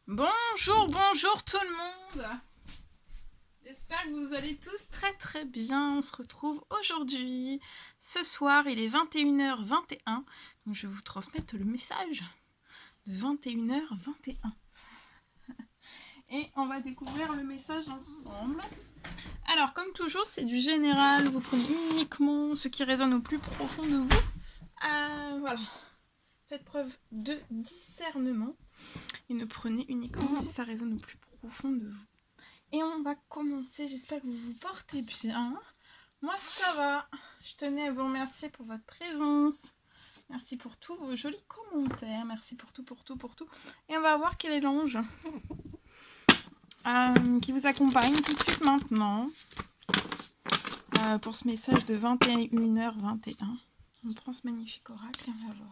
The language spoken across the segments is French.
Bonjour, bonjour tout le monde. J'espère que vous allez tous très bien. On se retrouve aujourd'hui. Ce soir, il est 21h21. Donc je vais vous transmettre le message de 21h21. Et on va découvrir le message ensemble. Alors, comme toujours, c'est du général. Vous prenez uniquement ce qui résonne au plus profond de vous. Voilà. Faites preuve de discernement. Et ne prenez uniquement si ça résonne au plus profond de vous. Et on va commencer, j'espère que vous vous portez bien. Moi ça va. Je tenais à vous remercier pour votre présence. Merci pour tous vos jolis commentaires. Merci pour tout. Et on va voir quel est l'ange qui vous accompagne tout de suite maintenant. Pour ce message de 21h21. On prend ce magnifique oracle et on va voir.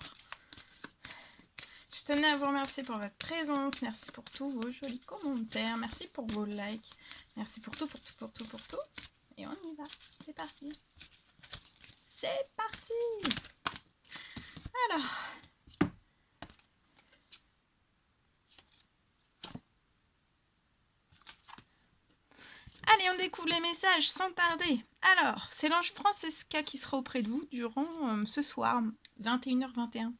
Je tenais à vous remercier pour votre présence. Merci pour tous vos jolis commentaires. Merci pour vos likes. Merci pour tout. Et on y va. C'est parti. C'est parti. Alors. Allez, on découvre les messages sans tarder. Alors, c'est l'ange Francesca qui sera auprès de vous durant ce soir, 21h21.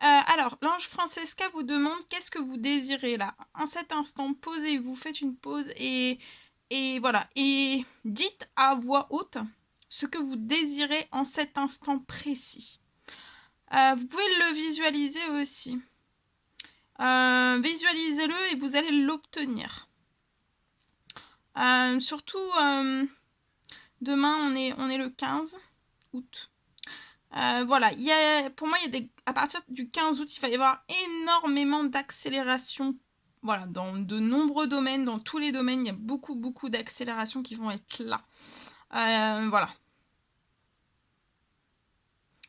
Alors, l'ange Francesca vous demande qu'est-ce que vous désirez là. En cet instant, posez-vous, faites une pause et voilà. Et dites à voix haute ce que vous désirez en cet instant précis. Vous pouvez le visualiser aussi. Visualisez-le et vous allez l'obtenir. Surtout, demain, on est le 15 août. Voilà, pour moi, à partir du 15 août, il va y avoir énormément d'accélération. Voilà, dans de nombreux domaines, dans tous les domaines, il y a beaucoup d'accélérations qui vont être là. Voilà.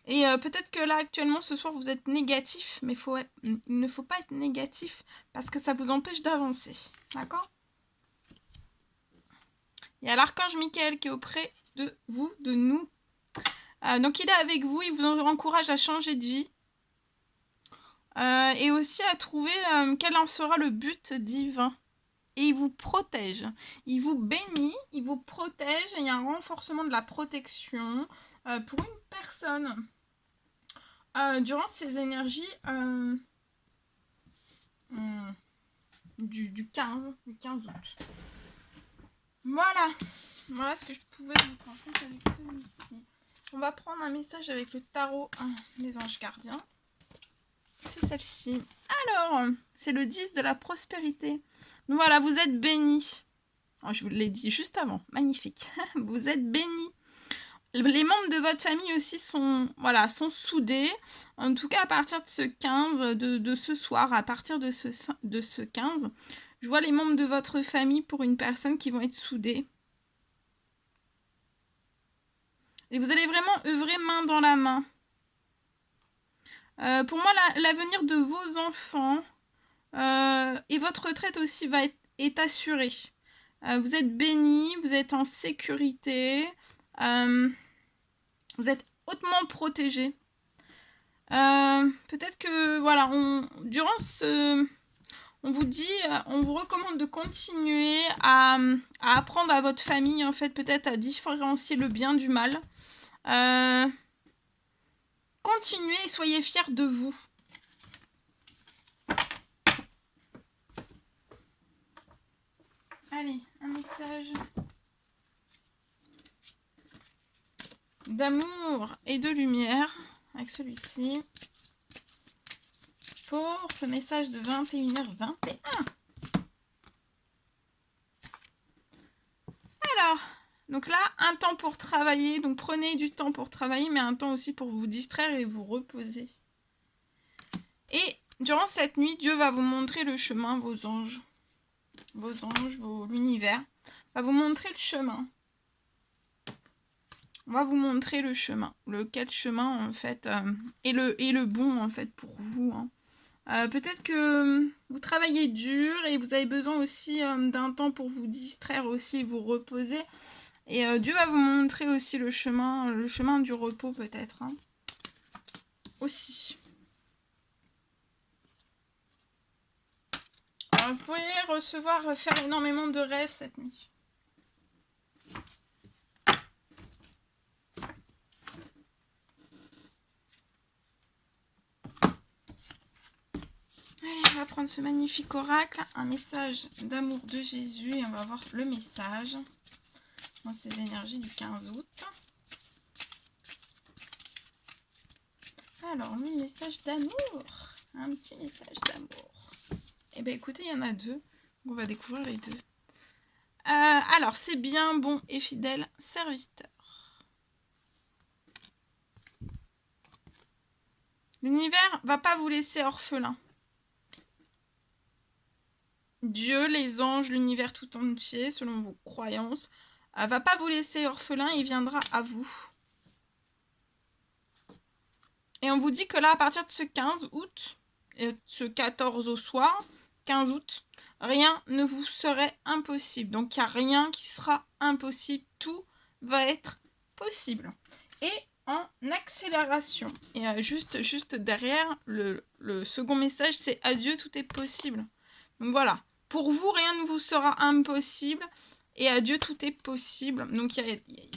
Et peut-être que là, actuellement, ce soir, vous êtes négatif, mais il ne faut pas être négatif parce que ça vous empêche d'avancer. D'accord ? Il y a l'archange Michael qui est auprès de vous, de nous. Donc il est avec vous, il vous encourage à changer de vie. Et aussi à trouver quel en sera le but divin. Et il vous protège. Il vous bénit, il vous protège. Et il y a un renforcement de la protection pour une personne. Durant ces énergies du 15 août. Voilà ce que je pouvais vous transmettre avec celui-ci. On va prendre un message avec le tarot des anges gardiens. C'est celle-ci. Alors, c'est le 10 de la prospérité. Donc voilà, vous êtes bénis. Oh, je vous l'ai dit juste avant. Magnifique. Vous êtes bénis. Les membres de votre famille aussi sont soudés. En tout cas, à partir de ce 15, de ce soir, à partir de ce 15, je vois les membres de votre famille pour une personne qui vont être soudés. Et vous allez vraiment œuvrer main dans la main. Pour moi, l'avenir de vos enfants et votre retraite aussi est assurée. Vous êtes bénis, vous êtes en sécurité, vous êtes hautement protégés. Peut-être que voilà, on vous dit, on vous recommande de continuer à apprendre à votre famille, en fait, peut-être à différencier le bien du mal. Continuez et soyez fiers de vous. Allez, un message d'amour et de lumière avec celui-ci pour ce message de 21h21. Alors, donc là, un temps pour travailler, donc prenez du temps pour travailler, mais un temps aussi pour vous distraire et vous reposer. Et durant cette nuit, Dieu va vous montrer le chemin, vos anges, l'univers, va vous montrer le chemin. On va vous montrer le chemin. Lequel chemin, en fait, est le bon, en fait, pour vous. Peut-être que vous travaillez dur et vous avez besoin aussi d'un temps pour vous distraire aussi et vous reposer. Et Dieu va vous montrer aussi le chemin du repos, peut-être. Aussi. Vous pourriez faire énormément de rêves cette nuit. Allez, on va prendre ce magnifique oracle, un message d'amour de Jésus, et on va voir le message dans ces énergies du 15 août. Alors, le message d'amour, un petit message d'amour. Eh bien, écoutez, il y en a deux, on va découvrir les deux. Alors, c'est bien, bon et fidèle serviteur. L'univers va pas vous laisser orphelin. Dieu, les anges, l'univers tout entier, selon vos croyances, va pas vous laisser orphelin, il viendra à vous. Et on vous dit que là, à partir de ce 15 août, et ce 14 au soir, 15 août, rien ne vous serait impossible. Donc, il n'y a rien qui sera impossible. Tout va être possible. Et en accélération. Et juste derrière, le second message, c'est « Adieu, tout est possible ». Donc, voilà. Pour vous, rien ne vous sera impossible. Et à Dieu, tout est possible. Donc,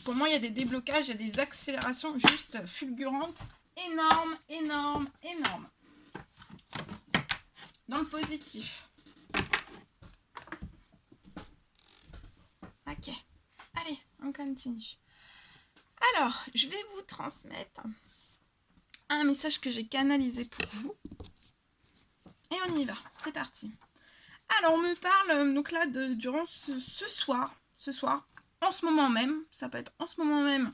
pour moi, il y a des déblocages, il y a des accélérations juste fulgurantes. Énorme, énorme, énorme. Dans le positif. Ok. Allez, on continue. Alors, je vais vous transmettre un message que j'ai canalisé pour vous. Et on y va. C'est parti. Alors, on me parle donc là durant ce soir, en ce moment même, ça peut être en ce moment même,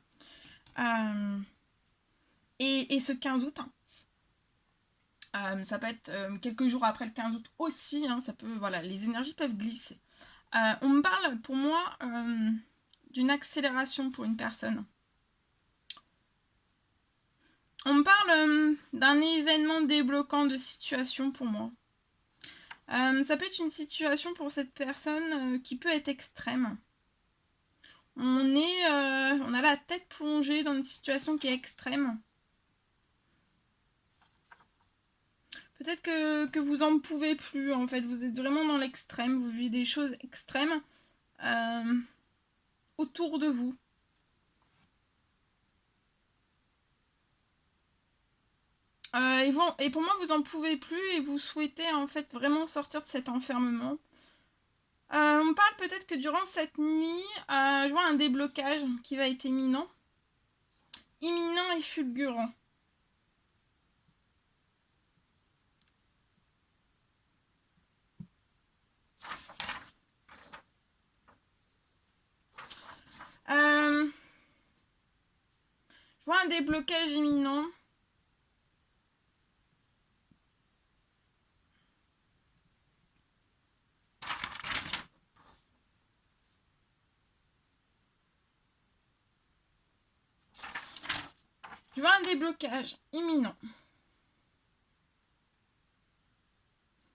et ce 15 août, ça peut être quelques jours après le 15 août aussi, ça peut, voilà, les énergies peuvent glisser. On me parle pour moi d'une accélération pour une personne. On me parle d'un événement débloquant de situation pour moi. Ça peut être une situation pour cette personne qui peut être extrême. On a la tête plongée dans une situation qui est extrême. Peut-être que vous en pouvez plus, en fait. Vous êtes vraiment dans l'extrême. Vous vivez des choses extrêmes autour de vous. Et pour moi, vous en pouvez plus et vous souhaitez en fait vraiment sortir de cet enfermement. On parle peut-être que durant cette nuit, je vois un déblocage qui va être imminent. Imminent et fulgurant. Je vois un déblocage imminent. Je vois un déblocage imminent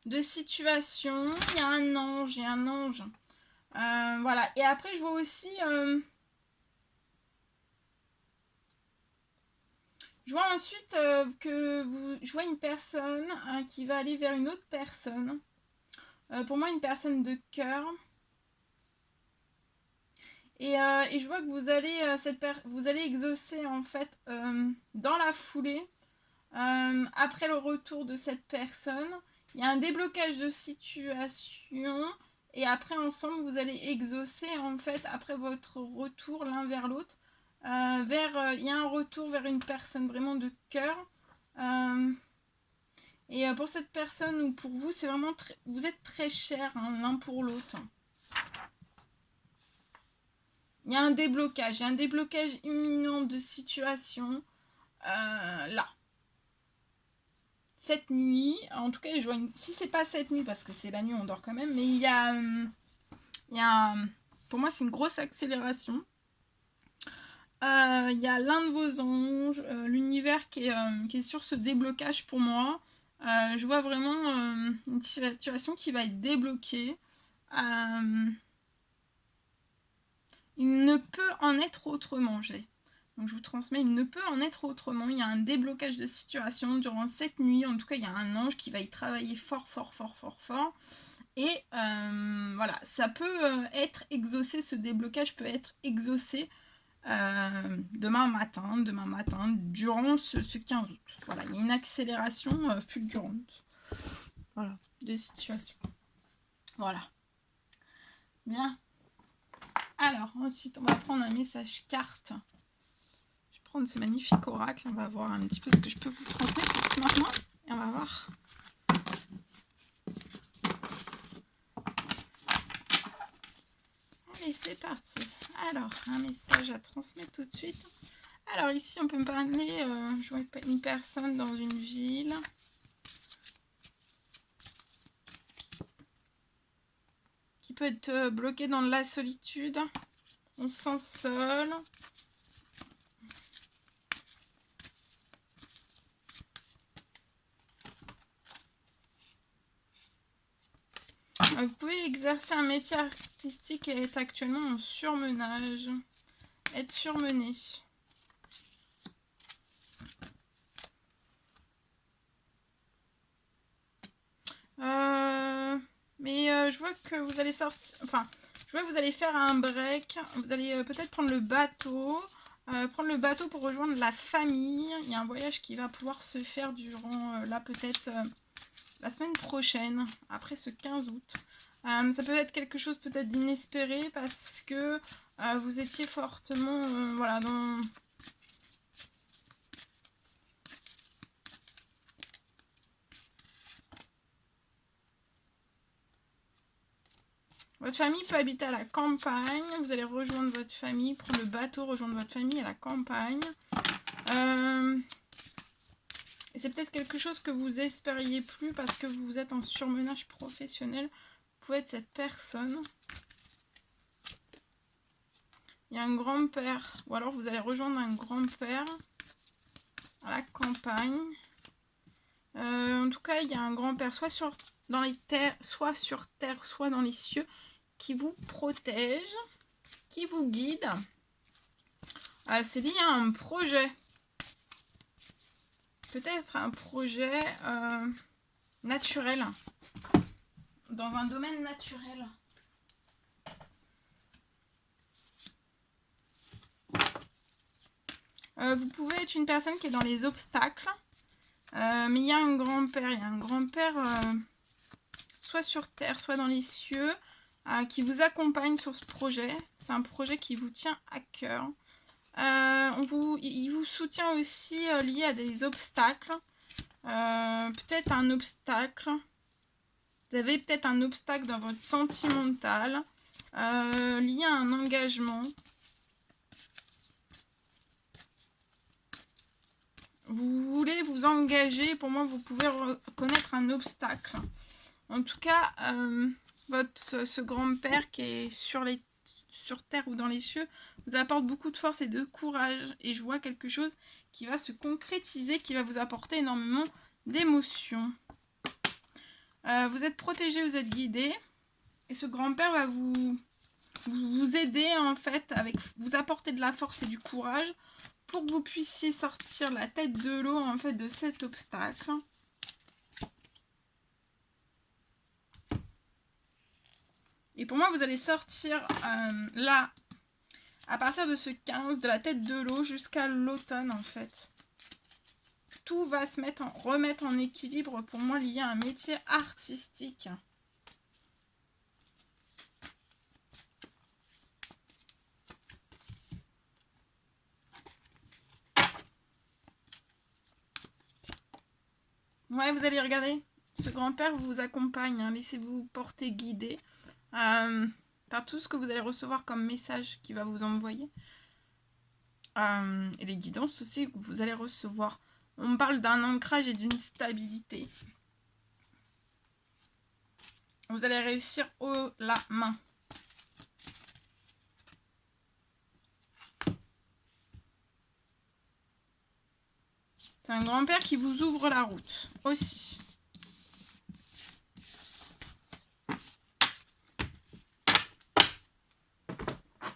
de situation. Il y a un ange, voilà. Et après, je vois aussi... je vois ensuite je vois une personne qui va aller vers une autre personne. Pour moi, une personne de cœur. Et je vois que vous allez exaucer en fait dans la foulée. Après le retour de cette personne, il y a un déblocage de situation. Et après, ensemble, vous allez exaucer en fait après votre retour l'un vers l'autre. Il y a un retour vers une personne vraiment de cœur. Et pour cette personne ou pour vous, c'est vraiment vous êtes très chers l'un pour l'autre. Il y a un déblocage imminent de situation là. Cette nuit, en tout cas, je vois si c'est pas cette nuit, parce que c'est la nuit, on dort quand même, mais il y a pour moi, c'est une grosse accélération. Il y a l'un de vos anges, l'univers qui est sur ce déblocage pour moi. Je vois vraiment une situation qui va être débloquée. Il ne peut en être autrement, donc je vous transmets, il ne peut en être autrement. Il y a un déblocage de situation durant cette nuit. En tout cas, il y a un ange qui va y travailler fort, fort, fort, fort, fort. Et voilà, ça peut être exaucé, ce déblocage peut être exaucé demain matin, durant ce 15 août. Voilà, il y a une accélération fulgurante. Voilà, de situation. Voilà. Bien. Alors, ensuite, on va prendre un message carte. Je vais prendre ce magnifique oracle. On va voir un petit peu ce que je peux vous transmettre ce matin. Et on va voir. Allez, c'est parti. Alors, un message à transmettre tout de suite. Alors, ici, on peut me parler, je vois une personne dans une ville. Qui peut être bloquée dans de la solitude. On se sent seul. Vous pouvez exercer un métier artistique et être actuellement en surmenage. Être surmené. Mais je vois que vous allez sortir... Enfin, je vois que vous allez faire un break. Vous allez peut-être prendre le bateau. Prendre le bateau pour rejoindre la famille. Il y a un voyage qui va pouvoir se faire durant, là peut-être, la semaine prochaine, après ce 15 août. Ça peut être quelque chose peut-être d'inespéré parce que vous étiez fortement, voilà, dans... Votre famille peut habiter à la campagne. Vous allez rejoindre votre famille, prendre le bateau, rejoindre votre famille à la campagne. Et c'est peut-être quelque chose que vous espériez plus parce que vous êtes en surmenage professionnel. Vous pouvez être cette personne. Il y a un grand-père. Ou alors vous allez rejoindre un grand-père à la campagne. En tout cas, il y a un grand-père soit dans les terres, soit sur terre, soit dans les cieux, qui vous protège, qui vous guide. C'est lié à un projet. Peut-être un projet naturel. Dans un domaine naturel. Vous pouvez être une personne qui est dans les obstacles. Mais il y a un grand-père. Il y a un grand-père soit sur terre, soit dans les cieux, qui vous accompagne sur ce projet. C'est un projet qui vous tient à cœur. Il vous soutient aussi lié à des obstacles. Peut-être un obstacle. Vous avez peut-être un obstacle dans votre sentimental. Lié à un engagement. Vous voulez vous engager. Pour moi, vous pouvez reconnaître un obstacle. En tout cas, ce grand-père qui est sur terre ou dans les cieux vous apporte beaucoup de force et de courage. Et je vois quelque chose qui va se concrétiser, qui va vous apporter énormément d'émotions. Vous êtes protégé, vous êtes guidé. Et ce grand-père va vous aider, en fait, vous apporter de la force et du courage pour que vous puissiez sortir la tête de l'eau, en fait, de cet obstacle. Et pour moi, vous allez sortir là, à partir de ce 15, de la tête de l'eau jusqu'à l'automne, en fait. Tout va se remettre en équilibre, pour moi, lié à un métier artistique. Ouais, vous allez regarder. Ce grand-père vous accompagne. Hein. Laissez-vous porter, guider par tout ce que vous allez recevoir comme message qu'il va vous envoyer. Et les guidances aussi que vous allez recevoir. On parle d'un ancrage et d'une stabilité. Vous allez réussir haut la main. C'est un grand-père qui vous ouvre la route aussi.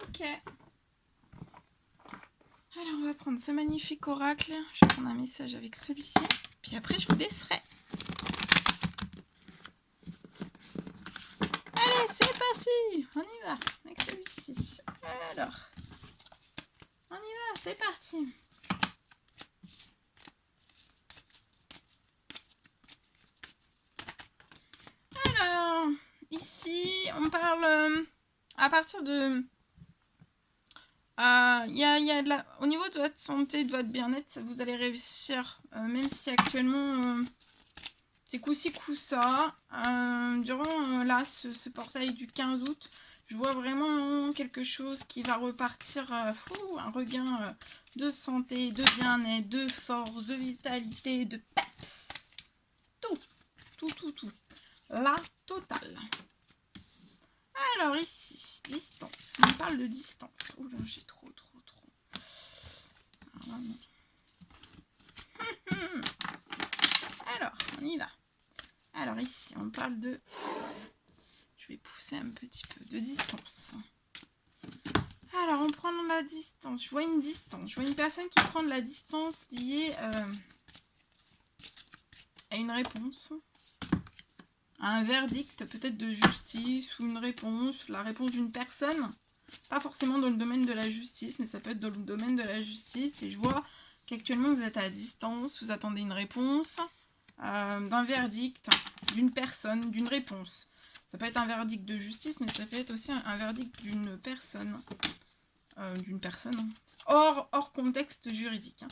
Ok. Alors on va prendre ce magnifique oracle. Je vais prendre un message avec celui-ci. Puis après je vous laisserai. parti. On y va avec celui-ci. Alors, on y va, c'est parti. Alors, ici, on parle à partir de... au niveau de votre santé, de votre bien-être, vous allez réussir, même si actuellement... c'est coup-ci, coup-ça. Durant là, ce portail du 15 août, je vois vraiment quelque chose qui va repartir, un regain de santé, de bien-être, de force, de vitalité, de peps. Tout. La totale. Alors ici, distance. On parle de distance. Oh là, j'ai trop. Alors, on y va. Alors ici, on parle de... Je vais pousser un petit peu de distance. Alors, on prend la distance. Je vois une distance. Je vois une personne qui prend de la distance liée à une réponse. À un verdict peut-être de justice ou une réponse. La réponse d'une personne. Pas forcément dans le domaine de la justice, mais ça peut être dans le domaine de la justice. Et je vois qu'actuellement, vous êtes à distance. Vous attendez une réponse d'un verdict, d'une personne, d'une réponse. Ça peut être un verdict de justice, mais ça peut être aussi un verdict d'une personne. Hors contexte juridique.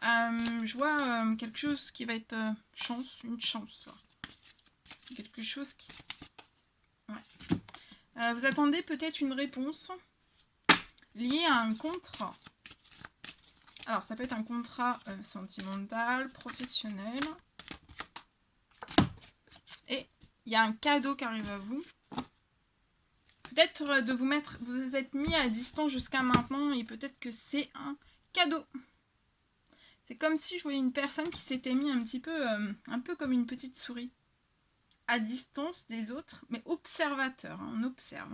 Je vois quelque chose qui va être une chance. Quelque chose qui... Ouais. Vous attendez peut-être une réponse liée à un contrat. Alors, ça peut être un contrat sentimental, professionnel. Et il y a un cadeau qui arrive à vous. Peut-être de vous êtes mis à distance jusqu'à maintenant et peut-être que c'est un cadeau. C'est comme si je voyais une personne qui s'était mis un peu comme une petite souris. À distance des autres, mais observateur, on observe.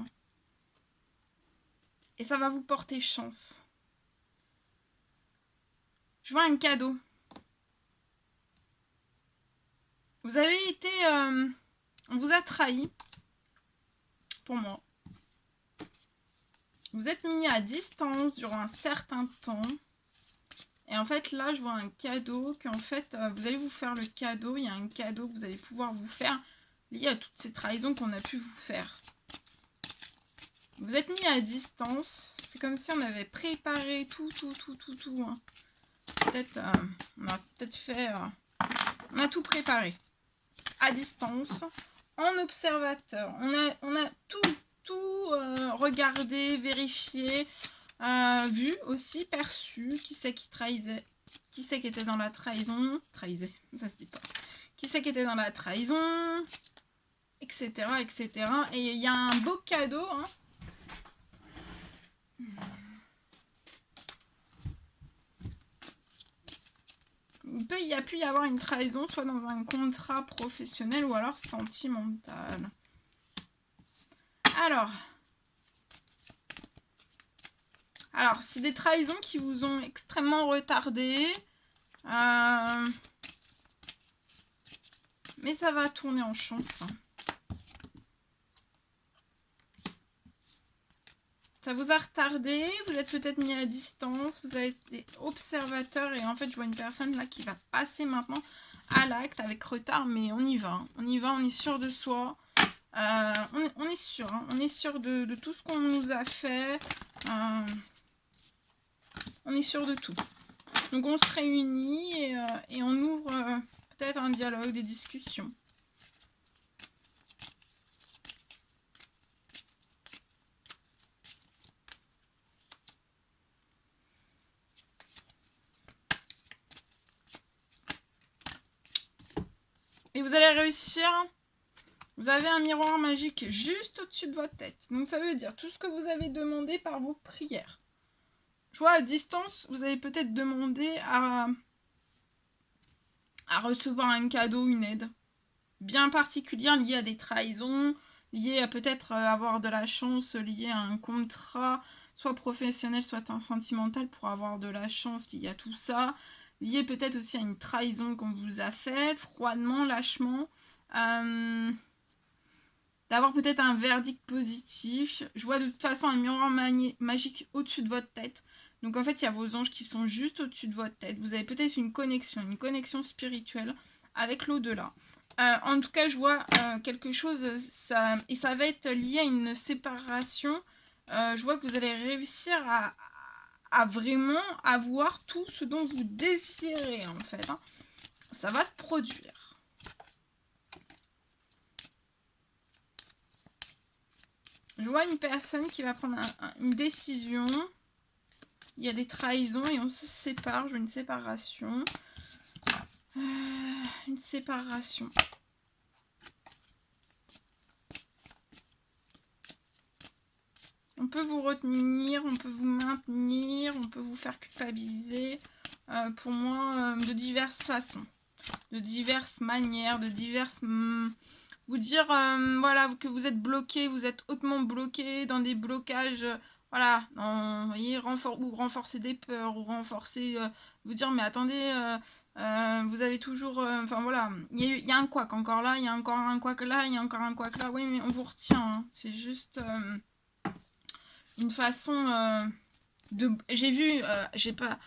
Et ça va vous porter chance. Je vois un cadeau. Vous avez été... on vous a trahi. Pour moi. Vous êtes mis à distance durant un certain temps. Et en fait, là, je vois un cadeau qu'en fait, vous allez vous faire le cadeau. Il y a un cadeau que vous allez pouvoir vous faire lié à toutes ces trahisons qu'on a pu vous faire. Vous êtes mis à distance. C'est comme si on avait préparé tout. Hein. Peut-être, on a peut-être fait... on a tout préparé. À distance. En observateur. On a tout regardé, vérifié, vu aussi, perçu. Qui c'est qui trahissait? Qui c'est qui était dans la trahison? Trahissait, ça se dit pas. Qui c'est qui était dans la trahison? Etc. Et il y a un beau cadeau, hein. Il y a pu y avoir une trahison, soit dans un contrat professionnel ou alors sentimental. Alors c'est des trahisons qui vous ont extrêmement retardé. Mais ça va tourner en chance. Hein. Ça vous a retardé, vous êtes peut-être mis à distance, vous avez été observateur et en fait je vois une personne là qui va passer maintenant à l'acte avec retard, mais on y va. Hein. On y va, on est sûr de soi. On est sûr, hein. On est sûr de tout ce qu'on nous a fait. On est sûr de tout. Donc on se réunit et on ouvre peut-être un dialogue, des discussions. Et vous allez réussir. Vous avez un miroir magique juste au-dessus de votre tête. Donc ça veut dire tout ce que vous avez demandé par vos prières. Je vois à distance, vous avez peut-être demandé à recevoir un cadeau, une aide bien particulière liée à des trahisons, liée à peut-être avoir de la chance, liée à un contrat, soit professionnel, soit sentimental, pour avoir de la chance liée à tout ça, liée peut-être aussi à une trahison qu'on vous a fait, froidement, lâchement. d'avoir peut-être un verdict positif. Je vois de toute façon un miroir magique au-dessus de votre tête. Donc en fait, il y a vos anges qui sont juste au-dessus de votre tête. Vous avez peut-être une connexion spirituelle avec l'au-delà. En tout cas, je vois quelque chose, et ça va être lié à une séparation. Je vois que vous allez réussir à vraiment avoir tout ce dont vous désirez, en fait. Hein. Ça va se produire. Je vois une personne qui va prendre une décision. Il y a des trahisons et on se sépare. Je vois une séparation. Une séparation. On peut vous retenir, on peut vous maintenir, on peut vous faire culpabiliser. Pour moi, de diverses façons. De diverses manières, de diverses... vous dire voilà, que vous êtes bloqué, vous êtes hautement bloqué dans des blocages, voilà, vous voyez, ou renforcer des peurs, ou renforcer, vous dire mais attendez, vous avez toujours, enfin voilà, il y a un couac encore là, il y a encore un couac là, il y a encore un couac là, oui mais on vous retient, hein. C'est juste une façon j'ai vu, j'ai pas,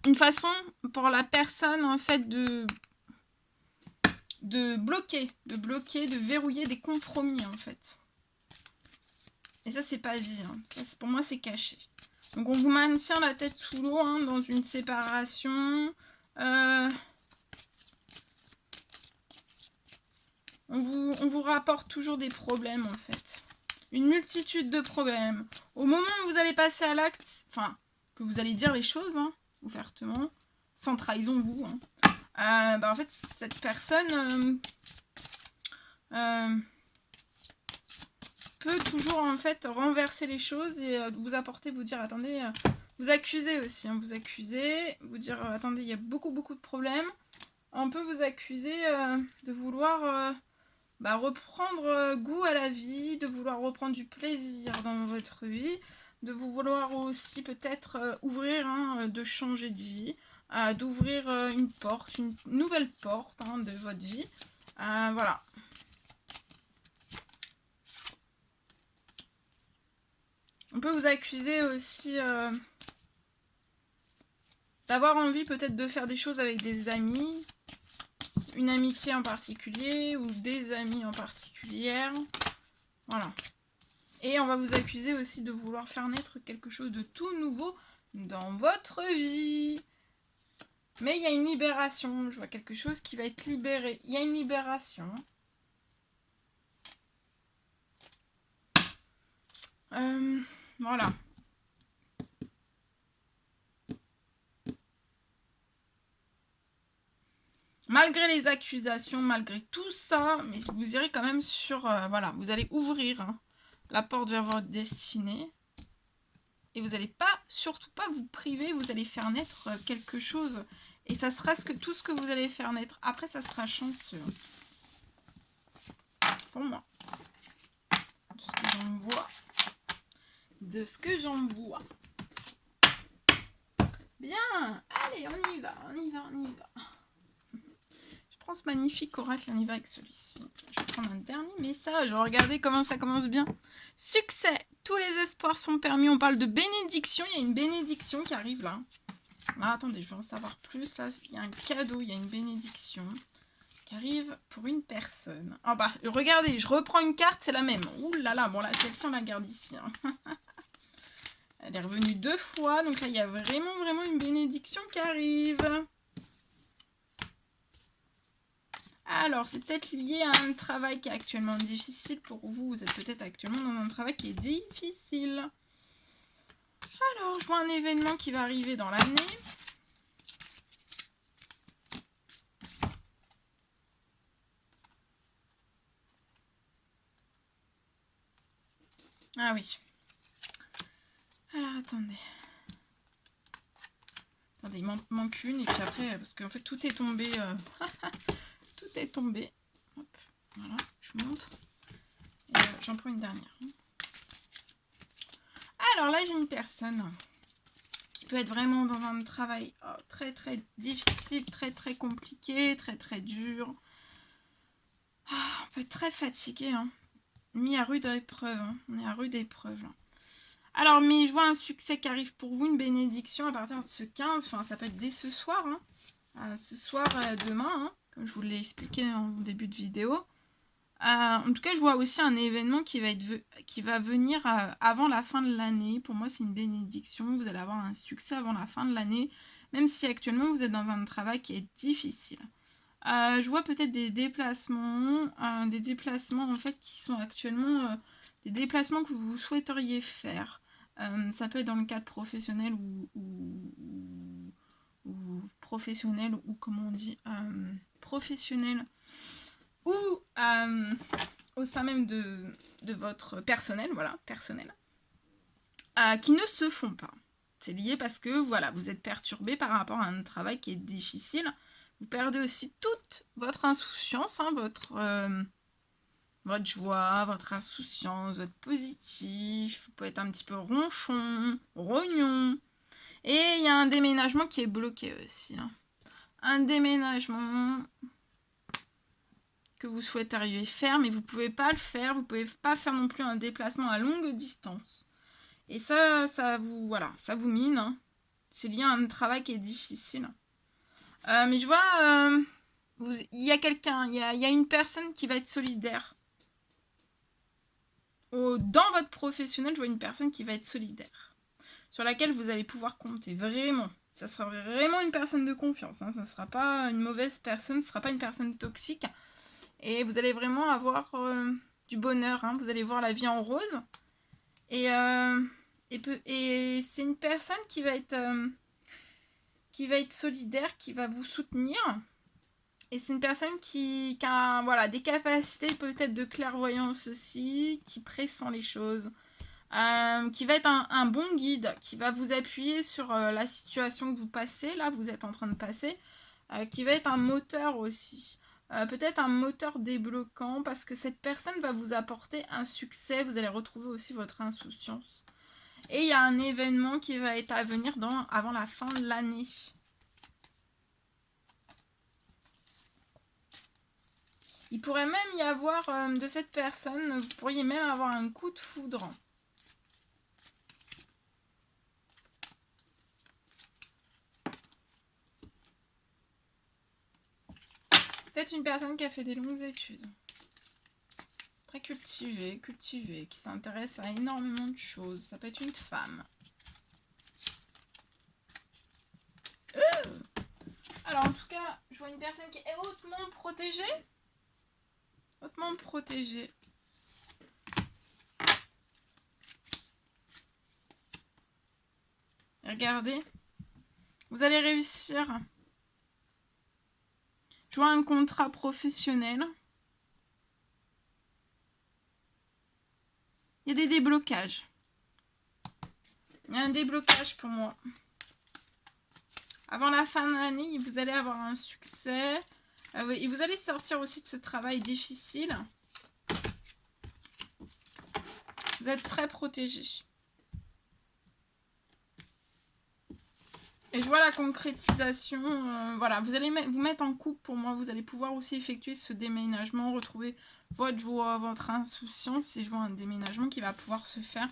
une façon pour la personne en fait de bloquer, de verrouiller des compromis en fait. Et ça c'est pas dit, hein. Ça, pour moi c'est caché. Donc on vous maintient la tête sous l'eau hein, dans une séparation. On vous rapporte toujours des problèmes en fait. Une multitude de problèmes. Au moment où vous allez passer à l'acte, enfin, que vous allez dire les choses, hein, ouvertement, sans trahison vous, hein, en fait cette personne peut toujours en fait renverser les choses et vous apporter, vous dire attendez, vous accuser aussi, hein, vous accuser, vous dire attendez il y a beaucoup de problèmes. On peut vous accuser de vouloir reprendre goût à la vie, de vouloir reprendre du plaisir dans votre vie, de vous vouloir aussi peut-être ouvrir, hein, de changer de vie, d'ouvrir une porte, une nouvelle porte hein, de votre vie. Voilà. On peut vous accuser aussi d'avoir envie peut-être de faire des choses avec des amis, une amitié en particulier ou des amis en particulier. Voilà. Et on va vous accuser aussi de vouloir faire naître quelque chose de tout nouveau dans votre vie. Mais il y a une libération. Je vois quelque chose qui va être libéré. Il y a une libération. Voilà. Malgré les accusations, malgré tout ça, mais vous irez quand même sur... voilà, vous allez ouvrir hein, la porte vers votre destinée. Et vous n'allez pas, surtout pas vous priver, vous allez faire naître quelque chose. Et ça sera tout ce que vous allez faire naître. Après, ça sera chanceux. Pour moi. De ce que j'en vois. De ce que j'en vois. Bien. Allez, on y va, on y va, on y va. Je prends ce magnifique oracle, on y va avec celui-ci. Je vais prendre un dernier message. Regardez comment ça commence bien. Succès. Tous les espoirs sont permis. On parle de bénédiction. Il y a une bénédiction qui arrive là. Ah, attendez, je veux en savoir plus. Là, il y a un cadeau, il y a une bénédiction qui arrive pour une personne. Ah bah, regardez, je reprends une carte, c'est la même. Ouh là là, bon là, celle-ci, on la garde ici. Hein. Elle est revenue 2 fois, donc là, il y a vraiment une bénédiction qui arrive. Alors, c'est peut-être lié à un travail qui est actuellement difficile pour vous. Vous êtes peut-être actuellement dans un travail qui est difficile. Alors, je vois un événement qui va arriver dans l'année. Ah oui. Alors, attendez. Attendez, il manque une. Et puis après, parce qu'en fait, tout est tombé. Tout est tombé. Hop, voilà, je vous montre. J'en prends une dernière. Alors là, j'ai une personne qui peut être vraiment dans un travail très difficile, très compliqué, très dur. On peut être très fatigué. Hein. mis à rude épreuve. Hein. On est à rude épreuve. Là. Alors, mais je vois un succès qui arrive pour vous, une bénédiction à partir de ce 15. Enfin, ça peut être dès ce soir. Hein. Ce soir, demain, hein, comme je vous l'ai expliqué en début de vidéo. En tout cas, je vois aussi un événement qui va venir avant la fin de l'année. Pour moi, c'est une bénédiction. Vous allez avoir un succès avant la fin de l'année, même si actuellement, vous êtes dans un travail qui est difficile. Je vois peut-être des déplacements en fait qui sont actuellement des déplacements que vous souhaiteriez faire. Ça peut être dans le cadre professionnel ou professionnel ou comment on dit professionnel ou au sein même de votre personnel, voilà, personnel, qui ne se font pas. C'est lié parce que voilà, vous êtes perturbé par rapport à un travail qui est difficile. Vous perdez aussi toute votre insouciance, hein, votre joie, votre insouciance, votre positif. Vous pouvez être un petit peu ronchon, rognon. Et il y a un déménagement qui est bloqué aussi. Hein. Un déménagement que vous souhaiteriez faire, mais vous ne pouvez pas le faire. Vous ne pouvez pas faire non plus un déplacement à longue distance. Et ça vous mine. Hein. C'est lié à un travail qui est difficile. Mais je vois, il y a quelqu'un, il y a une personne qui va être solidaire. Dans votre professionnel, je vois une personne qui va être solidaire. Sur laquelle vous allez pouvoir compter, vraiment. Ça sera vraiment une personne de confiance. Hein. Ça ne sera pas une mauvaise personne, ce ne sera pas une personne toxique. Et vous allez vraiment avoir du bonheur. Hein. Vous allez voir la vie en rose. Et c'est une personne qui va être solidaire, qui va vous soutenir. Et c'est une personne qui a des capacités peut-être de clairvoyance aussi, qui pressent les choses, qui va être un bon guide, qui va vous appuyer sur la situation que vous passez, là vous êtes en train de passer, qui va être un moteur aussi. Peut-être un moteur débloquant, parce que cette personne va vous apporter un succès, vous allez retrouver aussi votre insouciance. Et il y a un événement qui va être à venir avant la fin de l'année. Il pourrait même y avoir de cette personne, vous pourriez même avoir un coup de foudre. Peut-être une personne qui a fait des longues études. Très cultivée, qui s'intéresse à énormément de choses. Ça peut être une femme. Alors en tout cas, je vois une personne qui est hautement protégée. Hautement protégée. Regardez. Vous allez réussir. Je vois un contrat professionnel. Il y a des déblocages. Il y a un déblocage pour moi. Avant la fin de l'année, vous allez avoir un succès. Et vous allez sortir aussi de ce travail difficile. Vous êtes très protégé. Et je vois la concrétisation. Voilà, vous allez vous mettre en couple pour moi. Vous allez pouvoir aussi effectuer ce déménagement, retrouver votre joie, votre insouciance. Et je vois un déménagement qui va pouvoir se faire.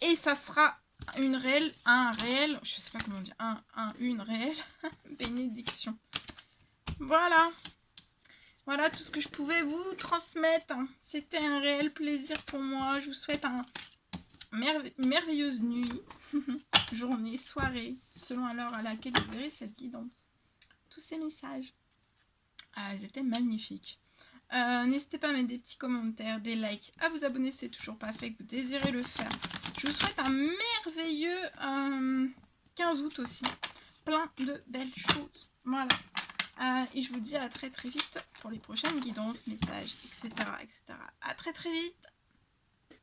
Et ça sera une réelle bénédiction. Voilà. Voilà tout ce que je pouvais vous transmettre. C'était un réel plaisir pour moi. Je vous souhaite une merveilleuse nuit, journée, soirée, selon l'heure à laquelle vous verrez cette guidance. Tous ces messages, ils étaient magnifiques. N'hésitez pas à mettre des petits commentaires, des likes, à vous abonner si c'est toujours pas fait, que vous désirez le faire. Je vous souhaite un merveilleux 15 août aussi. Plein de belles choses. Voilà. Et je vous dis à très très vite pour les prochaines guidances, messages, etc. etc. À très très vite.